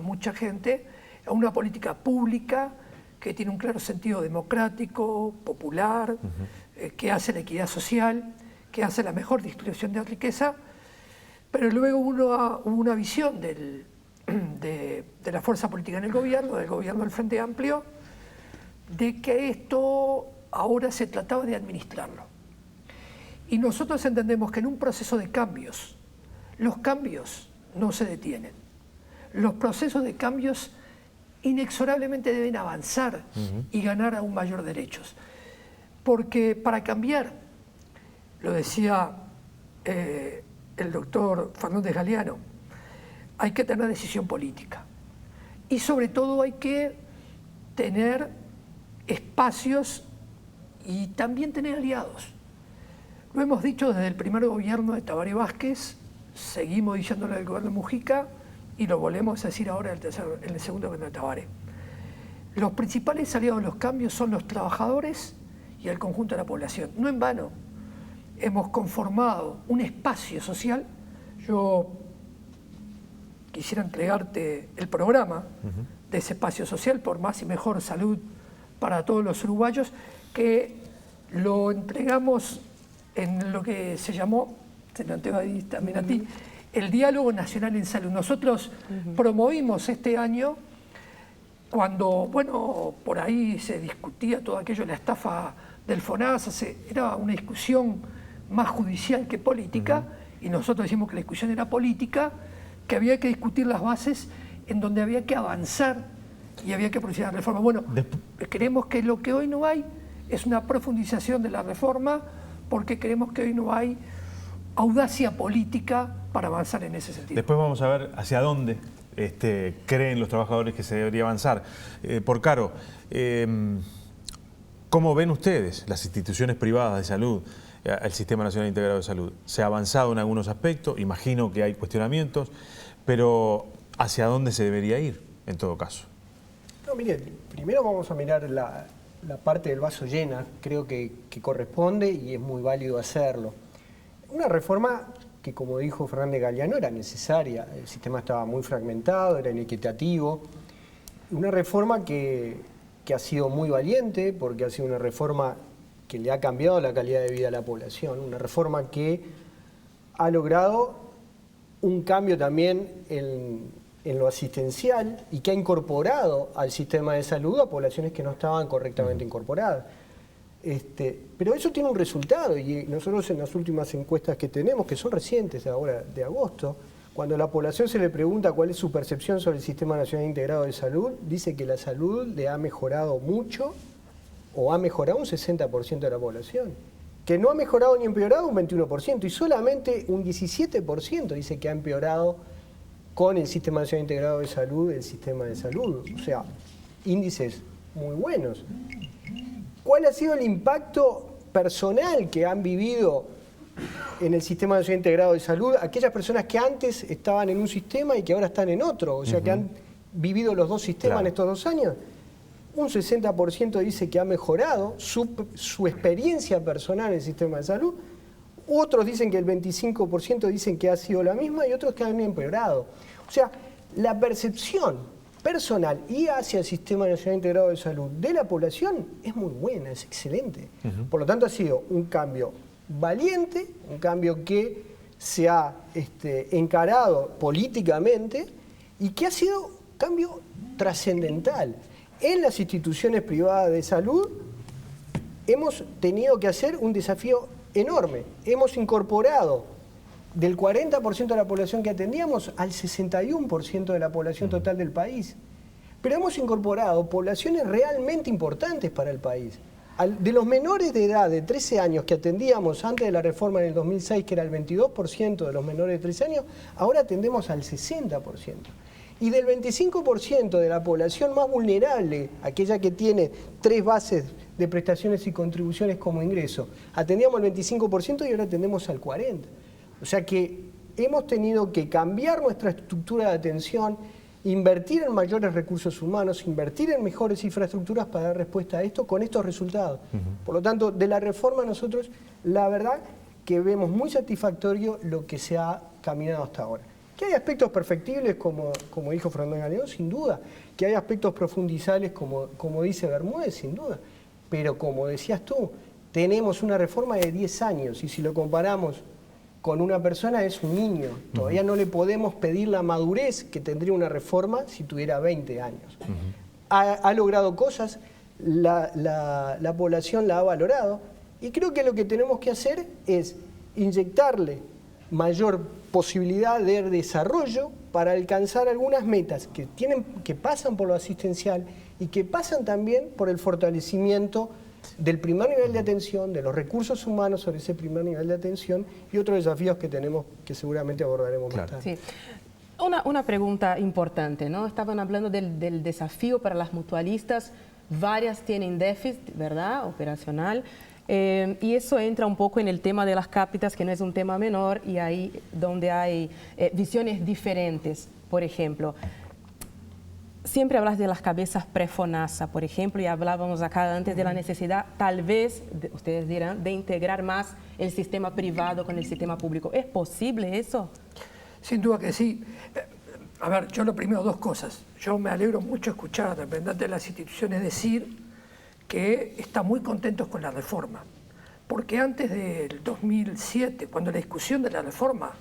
mucha gente, a una política pública que tiene un claro sentido democrático, popular, que hace la equidad social, que hace la mejor distribución de la riqueza, pero luego hubo una visión de la fuerza política en el gobierno, del gobierno del Frente Amplio, de que esto ahora se trataba de administrarlo. Y nosotros entendemos que en un proceso de cambios, los cambios no se detienen. Los procesos de cambios inexorablemente deben avanzar y ganar aún mayor derechos. Porque para cambiar, lo decía el doctor Fernández Galeano, hay que tener decisión política. Y sobre todo hay que tener espacios y también tener aliados. Lo hemos dicho desde el primer gobierno de Tabaré Vázquez, seguimos diciéndolo del gobierno de Mujica y lo volvemos a decir ahora en el segundo gobierno de Tabaré. Los principales aliados de los cambios son los trabajadores y el conjunto de la población. No en vano hemos conformado un espacio social. Yo quisiera entregarte el programa de ese espacio social por más y mejor salud para todos los uruguayos, que lo entregamos en lo que se llamó, se lo entrego también a ti, el Diálogo Nacional en Salud. Nosotros promovimos este año, cuando, bueno, por ahí se discutía todo aquello, la estafa del FONASA, era una discusión más judicial que política, y nosotros decimos que la discusión era política, que había que discutir las bases en donde había que avanzar y había que producir la reforma. Bueno, creemos que lo que hoy no hay es una profundización de la reforma, porque creemos que hoy no hay audacia política para avanzar en ese sentido. Después vamos a ver hacia dónde creen los trabajadores que se debería avanzar. Porcaro, ¿cómo ven ustedes las instituciones privadas de salud, el Sistema Nacional Integrado de Salud? Se ha avanzado en algunos aspectos, imagino que hay cuestionamientos, pero ¿hacia dónde se debería ir en todo caso? No, miren, primero vamos a mirar la parte del vaso llena, creo que corresponde y es muy válido hacerlo. Una reforma que, como dijo Fernández Galeano, era necesaria, el sistema estaba muy fragmentado, era inequitativo. Una reforma que ha sido muy valiente, porque ha sido una reforma que le ha cambiado la calidad de vida a la población, una reforma que ha logrado un cambio también en lo asistencial y que ha incorporado al sistema de salud a poblaciones que no estaban correctamente incorporadas. Pero eso tiene un resultado, y nosotros en las últimas encuestas que tenemos, que son recientes ahora de agosto, cuando a la población se le pregunta cuál es su percepción sobre el Sistema Nacional Integrado de Salud, dice que la salud le ha mejorado mucho o ha mejorado un 60% de la población. Que no ha mejorado ni empeorado un 21%, y solamente un 17% dice que ha empeorado con el Sistema Nacional Integrado de Salud, el sistema de salud. O sea, índices muy buenos. ¿Cuál ha sido el impacto personal que han vivido en el Sistema Nacional Integrado de Salud, aquellas personas que antes estaban en un sistema y que ahora están en otro, o sea, que han vivido los dos sistemas en estos 2 años, un 60% dice que ha mejorado su experiencia personal en el sistema de salud, otros dicen que el 25% dicen que ha sido la misma y otros que han empeorado. O sea, la percepción personal y hacia el Sistema Nacional Integrado de Salud de la población es muy buena, es excelente. Por lo tanto, ha sido un cambio valiente, un cambio que se ha encarado políticamente y que ha sido un cambio trascendental. En las instituciones privadas de salud hemos tenido que hacer un desafío enorme. Hemos incorporado del 40% de la población que atendíamos al 61% de la población total del país. Pero hemos incorporado poblaciones realmente importantes para el país. De los menores de edad de 13 años que atendíamos antes de la reforma en el 2006, que era el 22% de los menores de 13 años, ahora atendemos al 60%. Y del 25% de la población más vulnerable, aquella que tiene 3 bases de prestaciones y contribuciones como ingreso, atendíamos al 25% y ahora atendemos al 40%. O sea que hemos tenido que cambiar nuestra estructura de atención, invertir en mayores recursos humanos, invertir en mejores infraestructuras para dar respuesta a esto con estos resultados. Por lo tanto, de la reforma nosotros, la verdad que vemos muy satisfactorio lo que se ha caminado hasta ahora. Que hay aspectos perfectibles, como dijo Fernando Galeano, sin duda. Que hay aspectos profundizables, como dice Bermúdez, sin duda. Pero como decías tú, tenemos una reforma de 10 años y si lo comparamos con una persona es un niño. Todavía no le podemos pedir la madurez que tendría una reforma si tuviera 20 años. Ha logrado cosas, la población la ha valorado y creo que lo que tenemos que hacer es inyectarle mayor posibilidad de desarrollo para alcanzar algunas metas que pasan por lo asistencial y que pasan también por el fortalecimiento del primer nivel de atención, de los recursos humanos sobre ese primer nivel de atención y otros desafíos que tenemos que seguramente abordaremos más tarde. Sí. Una pregunta importante, ¿no? Estaban hablando del desafío para las mutualistas, varias tienen déficit, ¿verdad?, operacional, y eso entra un poco en el tema de las cápitas, que no es un tema menor, y ahí donde hay visiones diferentes, por ejemplo. Siempre hablas de las cabezas pre-FONASA, por ejemplo, y hablábamos acá antes de la necesidad, tal vez, ustedes dirán, de integrar más el sistema privado con el sistema público. ¿Es posible eso? Sin duda que sí. A ver, yo lo primero, 2 cosas. Yo me alegro mucho escuchar a representantes de las instituciones decir que están muy contentos con la reforma. Porque antes del 2007, cuando la discusión de la reforma,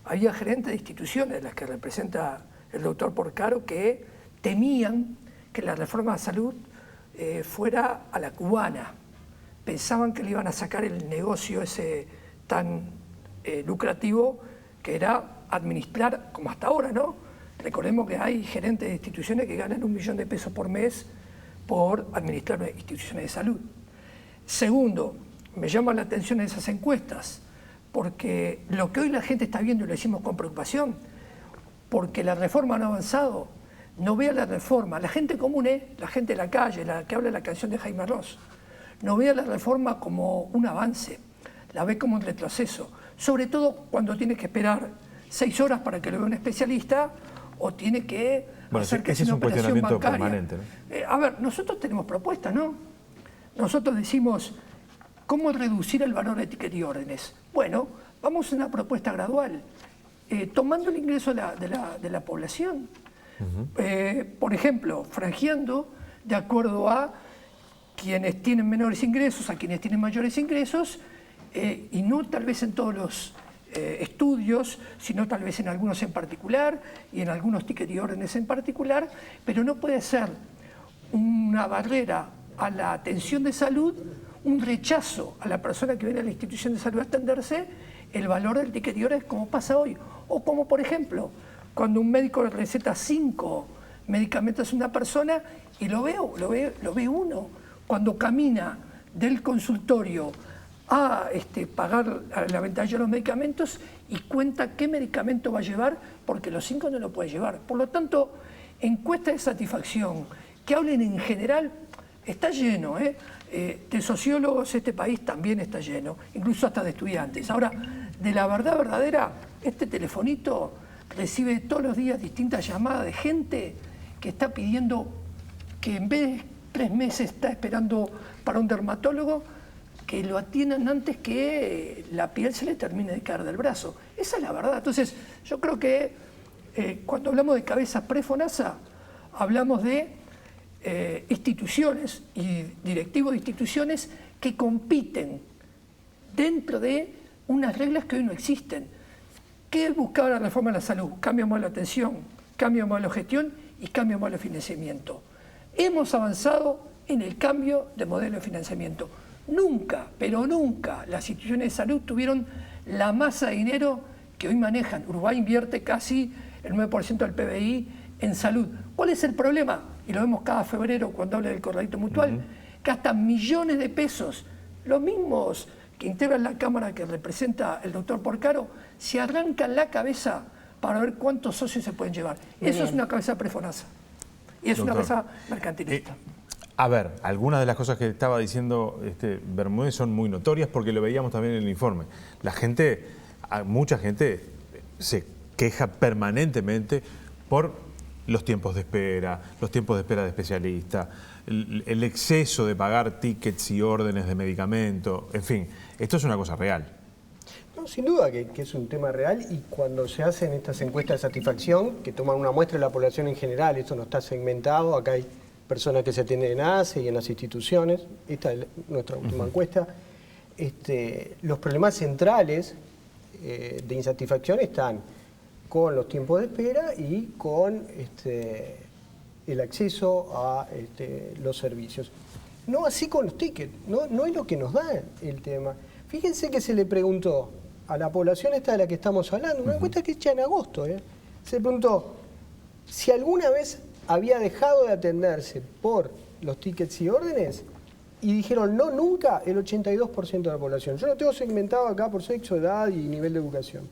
había gerentes de instituciones, las que representa el doctor Porcaro, que temían que la reforma de salud fuera a la cubana. Pensaban que le iban a sacar el negocio ese tan lucrativo que era administrar, como hasta ahora, ¿no? Recordemos que hay gerentes de instituciones que ganan $1 millón de pesos por mes por administrar instituciones de salud. Segundo, me llaman la atención esas encuestas, porque lo que hoy la gente está viendo, y lo decimos con preocupación, porque la reforma no ha avanzado, no vea la reforma, la gente común, la gente de la calle, la que habla la canción de Jaime Ross, no vea la reforma como un avance, la ve como un retroceso, sobre todo cuando tiene que esperar 6 horas para que lo vea un especialista o tiene que hacer que sea una operación bancaria. Permanente, ¿no? A ver, nosotros tenemos propuestas, ¿no? Nosotros decimos, ¿cómo reducir el valor de ticket y órdenes? Bueno, vamos a una propuesta gradual, tomando el ingreso de la población. Por ejemplo, franjeando de acuerdo a quienes tienen menores ingresos, a quienes tienen mayores ingresos, y no tal vez en todos los estudios, sino tal vez en algunos en particular y en algunos tickets y órdenes en particular, pero no puede ser una barrera a la atención de salud, un rechazo a la persona que viene a la institución de salud a atenderse, el valor del ticket y órdenes como pasa hoy. O como, por ejemplo, cuando un médico le receta 5 medicamentos a una persona y lo ve uno. Cuando camina del consultorio a pagar la ventana de los medicamentos y cuenta qué medicamento va a llevar, porque los 5 no lo puede llevar. Por lo tanto, encuestas de satisfacción que hablen en general, está lleno, de sociólogos este país también está lleno, incluso hasta de estudiantes. Ahora, de la verdad verdadera, este telefonito recibe todos los días distintas llamadas de gente que está pidiendo que en vez de 3 meses está esperando para un dermatólogo, que lo atiendan antes que la piel se le termine de caer del brazo. Esa es la verdad. Entonces, yo creo que cuando hablamos de cabeza pre-FONASA, hablamos de instituciones y directivos de instituciones que compiten dentro de unas reglas que hoy no existen. ¿Qué buscaba la reforma de la salud? Cambio de modelo de atención, cambio de modelo de gestión y cambio de modelo de financiamiento. Hemos avanzado en el cambio de modelo de financiamiento. Nunca, pero nunca, las instituciones de salud tuvieron la masa de dinero que hoy manejan. Uruguay invierte casi el 9% del PBI en salud. ¿Cuál es el problema? Y lo vemos cada febrero cuando habla del corralito mutual, gastan millones de pesos. Los mismos que integran la Cámara que representa el doctor Porcaro, se arrancan la cabeza para ver cuántos socios se pueden llevar. Eso es una cabeza pre-FONASA. Y es una cabeza mercantilista. A ver, algunas de las cosas que estaba diciendo Bermúdez son muy notorias porque lo veíamos también en el informe. Mucha gente se queja permanentemente por los tiempos de espera de especialista, el exceso de pagar tickets y órdenes de medicamento, en fin, esto es una cosa real. No, sin duda que es un tema real, y cuando se hacen estas encuestas de satisfacción, que toman una muestra de la población en general, esto no está segmentado, acá hay personas que se atienden en ACE y en las instituciones, esta es nuestra última encuesta, los problemas centrales de insatisfacción están con los tiempos de espera y con el acceso a los servicios. No así con los tickets, no es lo que nos da el tema. Fíjense que se le preguntó a la población esta de la que estamos hablando, una encuesta que hecha en agosto, se le preguntó si alguna vez había dejado de atenderse por los tickets y órdenes, y dijeron no, nunca, el 82% de la población. Yo lo tengo segmentado acá por sexo, edad y nivel de educación.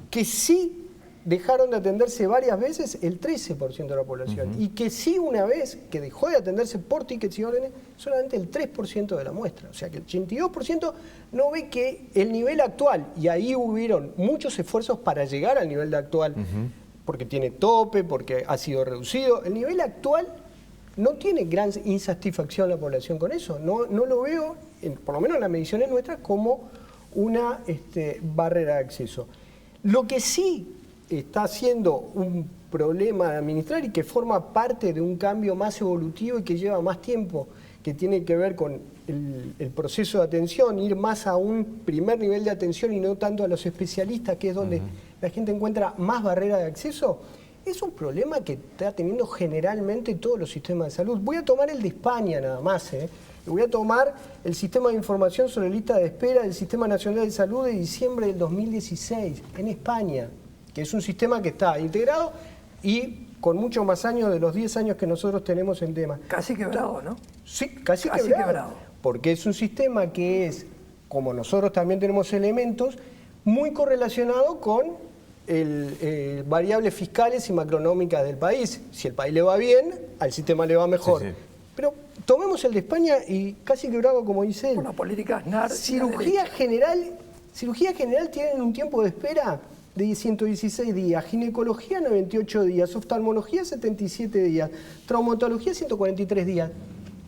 Que sí dejaron de atenderse varias veces, el 13% de la población. Y que sí, una vez que dejó de atenderse por tickets y órdenes, solamente el 3% de la muestra. O sea que el 82% no ve que el nivel actual, y ahí hubieron muchos esfuerzos para llegar al nivel actual, porque tiene tope, porque ha sido reducido. El nivel actual no tiene gran insatisfacción la población con eso. No lo veo, por lo menos en las mediciones nuestras, como una barrera de acceso. Lo que sí está siendo un problema de administrar y que forma parte de un cambio más evolutivo y que lleva más tiempo, que tiene que ver con el proceso de atención, ir más a un primer nivel de atención y no tanto a los especialistas, que es donde la gente encuentra más barrera de acceso, es un problema que está teniendo generalmente todos los sistemas de salud. Voy a tomar el de España nada más, voy a tomar el sistema de información sobre lista de espera del Sistema Nacional de Salud de diciembre del 2016 en España, que es un sistema que está integrado y con muchos más años de los 10 años que nosotros tenemos en tema. Casi quebrado, ¿no? Sí, casi quebrado. Porque es un sistema que es, como nosotros también tenemos elementos, muy correlacionado con variables fiscales y macroeconómicas del país. Si el país le va bien, al sistema le va mejor. Sí, sí. Pero tomemos el de España y casi quebrado, como dice él. Una política SNAR. Cirugía general tienen un tiempo de espera de 116 días, ginecología 98 días, oftalmología 77 días, traumatología 143 días.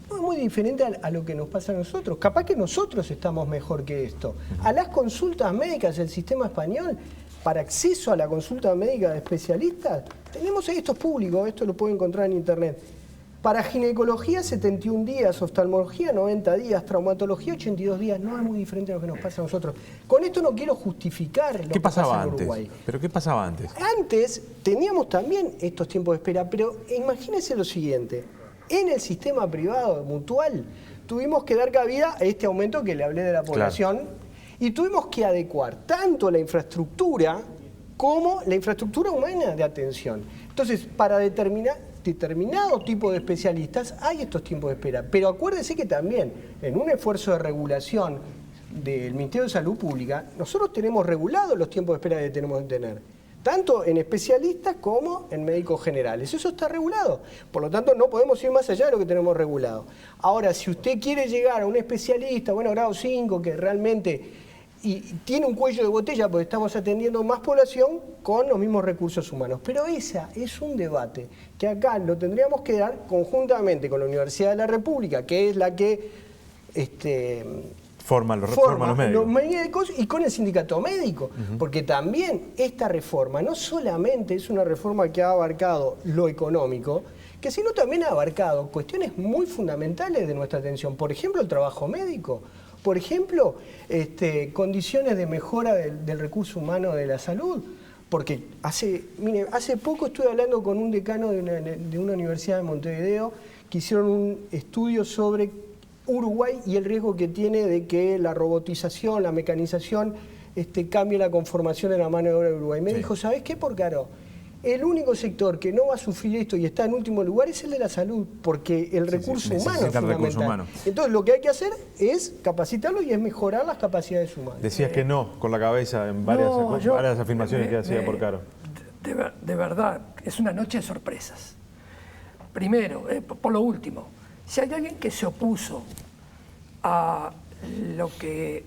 No es muy diferente a lo que nos pasa a nosotros. Capaz que nosotros estamos mejor que esto. A las consultas médicas del sistema español, para acceso a la consulta médica de especialistas, tenemos esto es público, esto lo pueden encontrar en internet. Para ginecología 71 días, oftalmología 90 días, traumatología 82 días. No es muy diferente a lo que nos pasa a nosotros. Con esto no quiero justificar lo que pasa en Uruguay. ¿Pero qué pasaba antes? Antes teníamos también estos tiempos de espera, pero imagínense lo siguiente. En el sistema privado mutual tuvimos que dar cabida a este aumento que le hablé de la población, y tuvimos que adecuar tanto la infraestructura como la infraestructura humana de atención. Entonces, para determinado tipo de especialistas hay estos tiempos de espera. Pero acuérdense que también en un esfuerzo de regulación del Ministerio de Salud Pública, nosotros tenemos regulados los tiempos de espera que tenemos que tener. tanto en especialistas como en médicos generales. Eso está regulado. Por lo tanto, no podemos ir más allá de lo que tenemos regulado. Ahora, si usted quiere llegar a un especialista, bueno, grado 5, que realmente tiene un cuello de botella porque estamos atendiendo más población con los mismos recursos humanos. Pero ese es un debate que acá lo tendríamos que dar conjuntamente con la Universidad de la República, que es la que forma los médicos, y con el sindicato médico, porque también esta reforma no solamente es una reforma que ha abarcado lo económico, que sino también ha abarcado cuestiones muy fundamentales de nuestra atención, por ejemplo el trabajo médico, por ejemplo condiciones de mejora del recurso humano de la salud, porque hace poco estuve hablando con un decano de una universidad de Montevideo que hicieron un estudio sobre Uruguay y el riesgo que tiene de que la robotización, la mecanización cambie la conformación de la mano de obra de Uruguay. Me dijo, ¿sabés qué, Porcaro? El único sector que no va a sufrir esto y está en último lugar es el de la salud, porque el recurso humano es fundamental. Entonces lo que hay que hacer es capacitarlo y es mejorar las capacidades humanas. Decías que no, con la cabeza en varias afirmaciones que hacía Porcaro. De verdad, es una noche de sorpresas. Primero, por lo último, si hay alguien que se opuso a lo que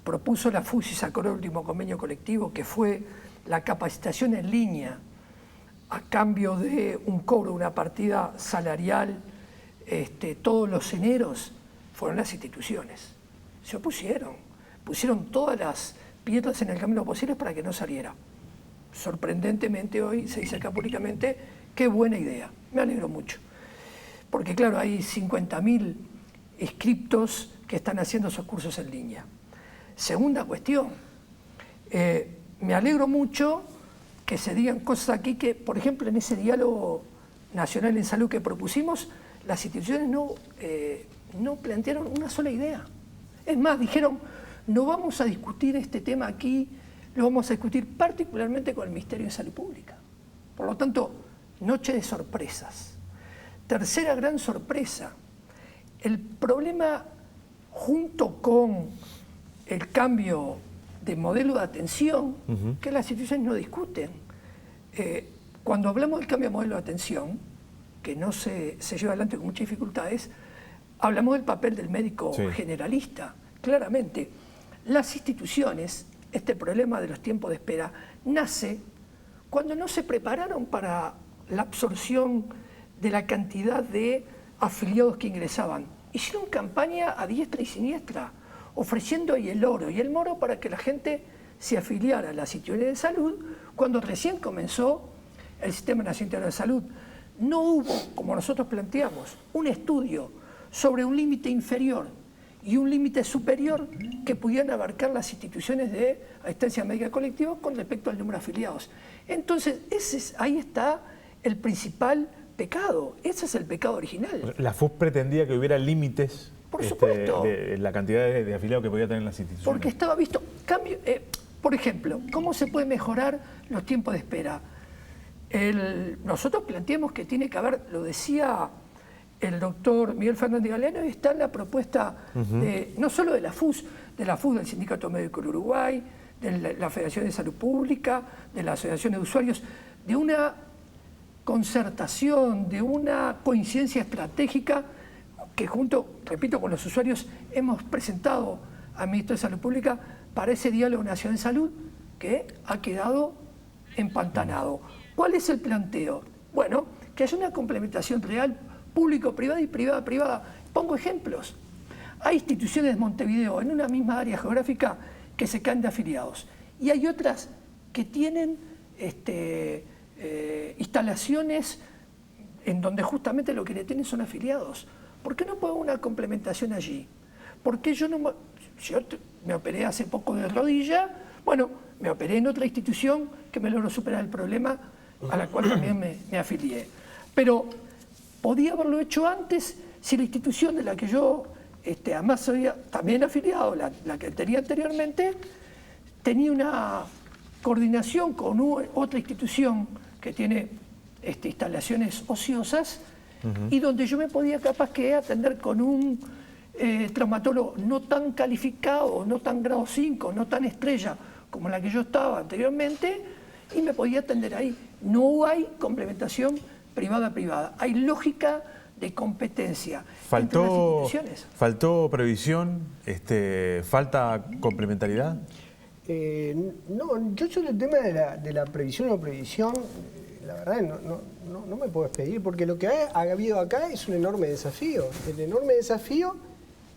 propuso la FUS y sacó el último convenio colectivo, que fue la capacitación en línea a cambio de un cobro, una partida salarial todos los eneros, fueron las instituciones. Se opusieron, pusieron todas las piedras en el camino posibles para que no saliera. Sorprendentemente hoy se dice acá públicamente, qué buena idea, me alegro mucho. Porque claro, hay 50.000 inscriptos que están haciendo esos cursos en línea. Segunda cuestión, me alegro mucho que se digan cosas aquí que, por ejemplo, en ese diálogo nacional en salud que propusimos, las instituciones no plantearon una sola idea. Es más, dijeron, no vamos a discutir este tema aquí, lo vamos a discutir particularmente con el Ministerio de Salud Pública. Por lo tanto, noche de sorpresas. Tercera gran sorpresa, el problema junto con el cambio de modelo de atención, que las instituciones no discuten. Cuando hablamos del cambio de modelo de atención, que no se lleva adelante con muchas dificultades, hablamos del papel del médico generalista. Claramente, las instituciones, este problema de los tiempos de espera, nace cuando no se prepararon para la absorción de la cantidad de afiliados que ingresaban. Hicieron campaña a diestra y siniestra, ofreciendo ahí el oro y el moro para que la gente se afiliara a las instituciones de salud cuando recién comenzó el Sistema Nacional de Salud. No hubo, como nosotros planteamos, un estudio sobre un límite inferior y un límite superior que pudieran abarcar las instituciones de asistencia médica colectiva con respecto al número de afiliados. Entonces, ahí está el principal pecado. Ese es el pecado original. La FUS pretendía que hubiera límites por supuesto, de la cantidad de afiliados que podía tener las instituciones. Porque estaba visto cambio. Por ejemplo, ¿cómo se puede mejorar los tiempos de espera? Nosotros planteamos que tiene que haber, lo decía el doctor Miguel Fernández Galeano, y está en la propuesta no solo de la FUS, del Sindicato Médico del Uruguay, de la Federación de Salud Pública, de la Asociación de Usuarios, de una concertación, de una coincidencia estratégica que junto, repito, con los usuarios hemos presentado al Ministro de Salud Pública para ese diálogo nacional de salud que ha quedado empantanado. ¿Cuál es el planteo? Bueno, que haya una complementación real público-privada y privada-privada. Pongo ejemplos. Hay instituciones de Montevideo en una misma área geográfica que se caen de afiliados y hay otras que tienen instalaciones en donde justamente lo que le tienen son afiliados. ¿Por qué no puedo una complementación allí? ¿Por qué yo me operé hace poco de rodilla? Bueno, me operé en otra institución que me logró superar el problema, a la cual también me afilié. Pero podía haberlo hecho antes si la institución de la que yo, además soy también afiliado, la que tenía anteriormente, tenía una coordinación con otra institución que tiene instalaciones ociosas, y donde yo me podía capaz que atender con un traumatólogo no tan calificado, no tan grado 5, no tan estrella como la que yo estaba anteriormente, y me podía atender ahí. No hay complementación privada-privada, hay lógica de competencia entre las instituciones. ¿Faltó previsión? ¿Falta complementariedad? No, yo sobre el tema de la previsión o no previsión, la verdad no me puedo despedir, porque lo que ha habido acá es un enorme desafío, el enorme desafío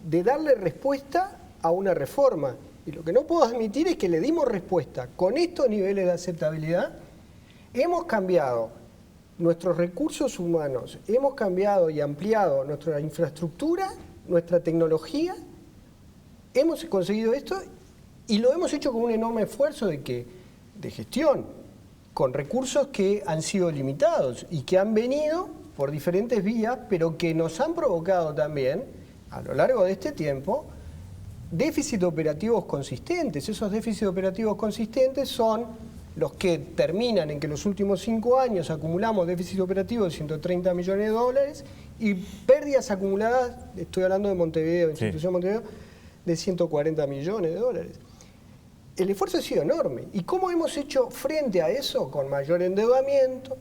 de darle respuesta a una reforma. Y lo que no puedo admitir es que le dimos respuesta con estos niveles de aceptabilidad. Hemos cambiado nuestros recursos humanos, hemos cambiado y ampliado nuestra infraestructura, nuestra tecnología, hemos conseguido esto y lo hemos hecho con un enorme esfuerzo de gestión, con recursos que han sido limitados y que han venido por diferentes vías, pero que nos han provocado también, a lo largo de este tiempo, déficits operativos consistentes. Esos déficits operativos consistentes son los que terminan en que en los últimos 5 años acumulamos déficit operativo de 130 millones de dólares y pérdidas acumuladas, estoy hablando de Montevideo, institución Montevideo, de 140 millones de dólares. El esfuerzo ha sido enorme. ¿Y cómo hemos hecho frente a eso? Con mayor endeudamiento.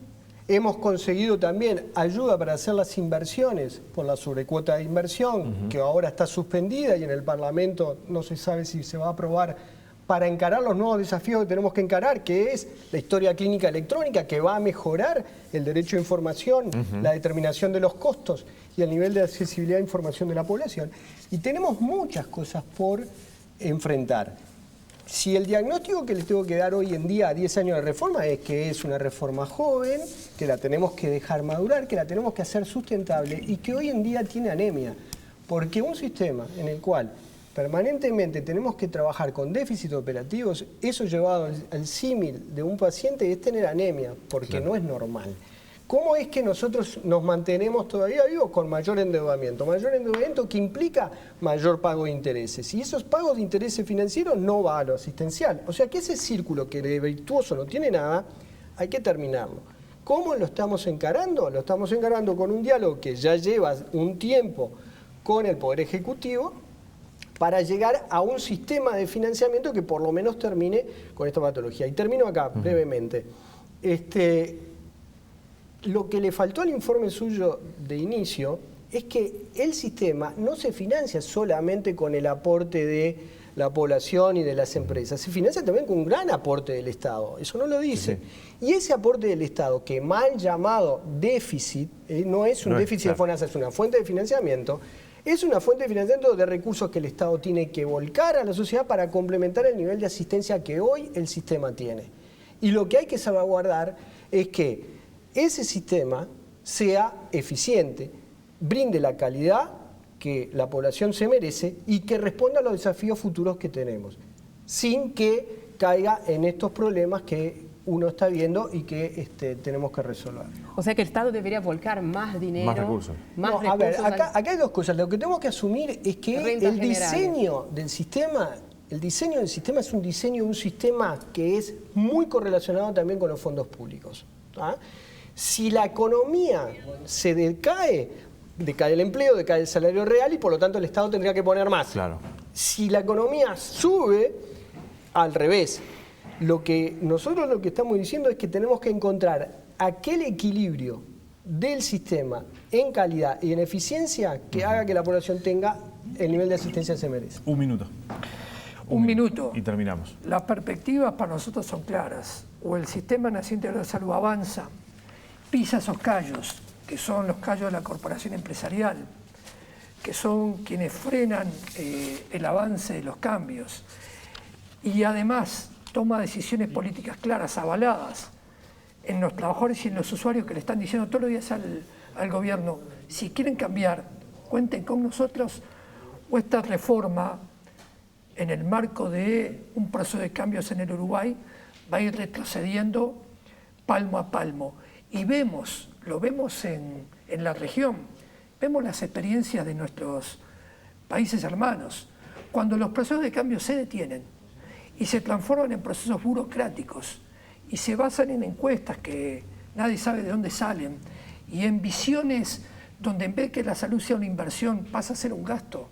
Hemos conseguido también ayuda para hacer las inversiones por la sobrecuota de inversión, que ahora está suspendida y en el Parlamento no se sabe si se va a aprobar para encarar los nuevos desafíos que tenemos que encarar, que es la historia clínica electrónica, que va a mejorar el derecho a información, la determinación de los costos y el nivel de accesibilidad a información de la población. Y tenemos muchas cosas por enfrentar. Si el diagnóstico que les tengo que dar hoy en día a 10 años de reforma es que es una reforma joven, que la tenemos que dejar madurar, que la tenemos que hacer sustentable y que hoy en día tiene anemia, porque un sistema en el cual permanentemente tenemos que trabajar con déficits operativos, eso llevado al símil de un paciente es tener anemia, porque no es normal. ¿Cómo es que nosotros nos mantenemos todavía vivos? Con mayor endeudamiento que implica mayor pago de intereses. Y esos pagos de intereses financieros no va a lo asistencial. O sea que ese círculo que de virtuoso no tiene nada, hay que terminarlo. ¿Cómo lo estamos encarando? Lo estamos encarando con un diálogo que ya lleva un tiempo con el Poder Ejecutivo, para llegar a un sistema de financiamiento que por lo menos termine con esta patología. Y termino acá, brevemente. Lo que le faltó al informe suyo de inicio es que el sistema no se financia solamente con el aporte de la población y de las empresas, se financia también con un gran aporte del Estado, eso no lo dice. Y ese aporte del Estado, que mal llamado déficit, no es un déficit de FONASA, es una fuente de financiamiento, es una fuente de financiamiento de recursos que el Estado tiene que volcar a la sociedad para complementar el nivel de asistencia que hoy el sistema tiene. Y lo que hay que salvaguardar es que ese sistema sea eficiente, brinde la calidad que la población se merece y que responda a los desafíos futuros que tenemos, sin que caiga en estos problemas que uno está viendo y que tenemos que resolver. O sea que el Estado debería volcar más dinero, más recursos. A ver, acá hay dos cosas. Lo que tenemos que asumir es que el diseño del sistema es un diseño de un sistema que es muy correlacionado también con los fondos públicos. Si la economía se decae el empleo, decae el salario real y por lo tanto el Estado tendría que poner más. Claro. Si la economía sube, al revés. Nosotros lo que estamos diciendo es que tenemos que encontrar aquel equilibrio del sistema en calidad y en eficiencia que haga que la población tenga el nivel de asistencia que se merece. Un minuto. Un minuto. Y terminamos. Las perspectivas para nosotros son claras. O el Sistema Nacional Integral de Salud avanza, pisa esos callos, que son los callos de la corporación empresarial, que son quienes frenan el avance de los cambios. Y además toma decisiones políticas claras, avaladas en los trabajadores y en los usuarios que le están diciendo todos los días al gobierno, si quieren cambiar, cuenten con nosotros, o esta reforma, en el marco de un proceso de cambios en el Uruguay, va a ir retrocediendo palmo a palmo. Y lo vemos en la región, vemos las experiencias de nuestros países hermanos, cuando los procesos de cambio se detienen y se transforman en procesos burocráticos y se basan en encuestas que nadie sabe de dónde salen y en visiones donde en vez de que la salud sea una inversión pasa a ser un gasto.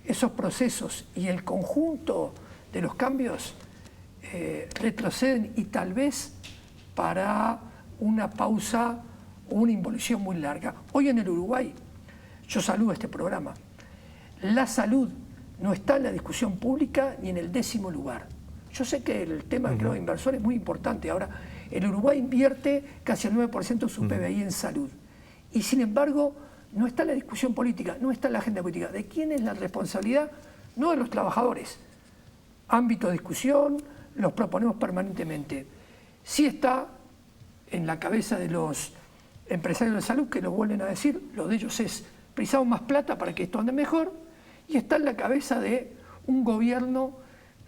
Esos procesos y el conjunto de los cambios retroceden y tal vez para una pausa o una involución muy larga. Hoy en el Uruguay, yo saludo este programa, la salud no está en la discusión pública ni en el 10º lugar. Yo sé que el tema del inversor es muy importante. Ahora, el Uruguay invierte casi el 9% de su PBI en salud. Y sin embargo, no está en la discusión política, no está en la agenda política. ¿De quién es la responsabilidad? No de los trabajadores. Ámbito de discusión, los proponemos permanentemente. Sí está en la cabeza de los empresarios de salud, que lo vuelven a decir, lo de ellos es precisamos más plata para que esto ande mejor, y está en la cabeza de un gobierno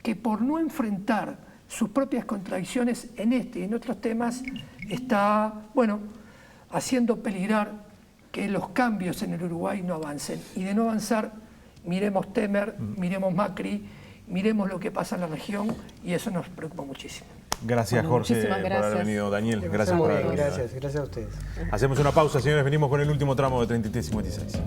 que por no enfrentar sus propias contradicciones en este y en otros temas está, bueno, haciendo peligrar que los cambios en el Uruguay no avancen. Y de no avanzar, miremos Temer, miremos Macri, miremos lo que pasa en la región, y eso nos preocupa muchísimo. Gracias, Jorge, por haber venido. Daniel, gracias por haber venido. Gracias a ustedes. Hacemos una pausa, señores. Venimos con el último tramo de 3356.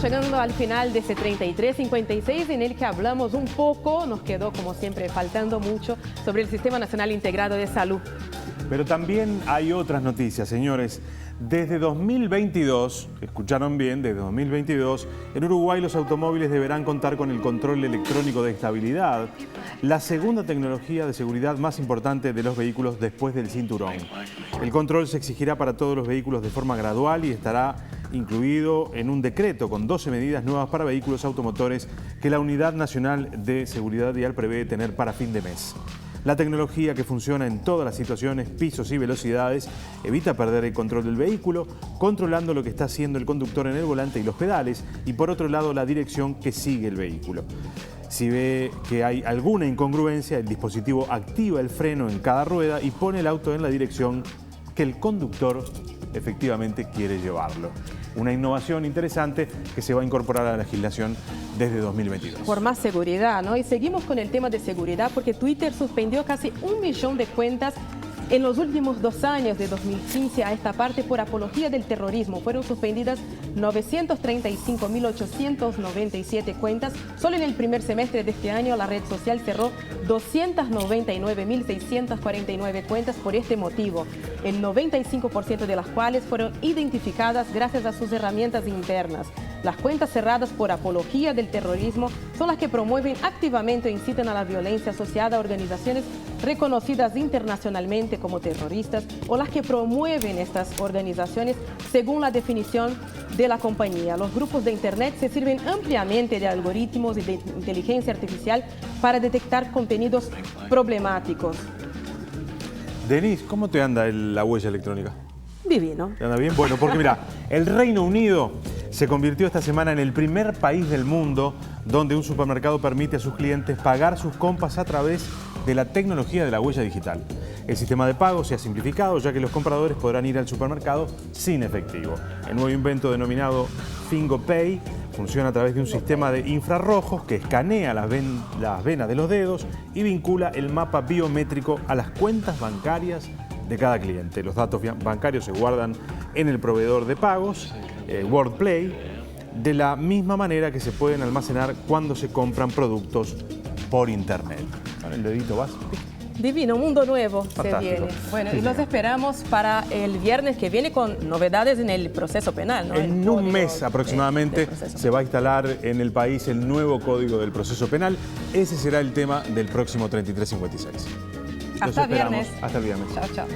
Llegando al final de ese 3356 en el que hablamos un poco, nos quedó como siempre faltando mucho, sobre el Sistema Nacional Integrado de Salud. Pero también hay otras noticias, señores. Desde 2022, escucharon bien, desde 2022, en Uruguay los automóviles deberán contar con el control electrónico de estabilidad, la segunda tecnología de seguridad más importante de los vehículos después del cinturón. El control se exigirá para todos los vehículos de forma gradual y estará incluido en un decreto con 12 medidas nuevas para vehículos automotores que la Unidad Nacional de Seguridad Vial prevé tener para fin de mes. La tecnología, que funciona en todas las situaciones, pisos y velocidades, evita perder el control del vehículo, controlando lo que está haciendo el conductor en el volante y los pedales, y por otro lado la dirección que sigue el vehículo. Si ve que hay alguna incongruencia, el dispositivo activa el freno en cada rueda y pone el auto en la dirección que el conductor efectivamente quiere llevarlo. Una innovación interesante que se va a incorporar a la legislación desde 2022. Por más seguridad, ¿no? Y seguimos con el tema de seguridad porque Twitter suspendió casi 1 millón de cuentas en los últimos 2 años, de 2015 a esta parte, por apología del terrorismo. Fueron suspendidas 935.897 cuentas. Solo en el primer semestre de este año la red social cerró 299.649 cuentas por este motivo, el 95% de las cuales fueron identificadas gracias a sus herramientas internas. Las cuentas cerradas por apología del terrorismo son las que promueven activamente o incitan a la violencia asociada a organizaciones reconocidas internacionalmente como terroristas, o las que promueven estas organizaciones según la definición de la compañía. Los grupos de Internet se sirven ampliamente de algoritmos y de inteligencia artificial para detectar contenidos problemáticos. Denise, ¿cómo te anda la huella electrónica? Divino. ¿Te anda bien? Bueno, porque mira, el Reino Unido se convirtió esta semana en el primer país del mundo donde un supermercado permite a sus clientes pagar sus compras a través de la tecnología de la huella digital. El sistema de pago se ha simplificado, ya que los compradores podrán ir al supermercado sin efectivo. El nuevo invento, denominado FingoPay, funciona a través de un sistema de infrarrojos que escanea las venas de los dedos y vincula el mapa biométrico a las cuentas bancarias de cada cliente. Los datos bancarios se guardan en el proveedor de pagos, WorldPay, de la misma manera que se pueden almacenar cuando se compran productos por internet. Con el dedito vas. Divino, mundo nuevo. Fantástico. Se viene. Bueno, Sí, y los señor. esperamos para el viernes que viene con novedades en el proceso penal, ¿no? En El un código mes aproximadamente del proceso. se va a instalar en el país el nuevo Código del Proceso Penal. Ese será el tema del próximo 3356. Los Hasta esperamos. viernes. Hasta el viernes. Chao, chao.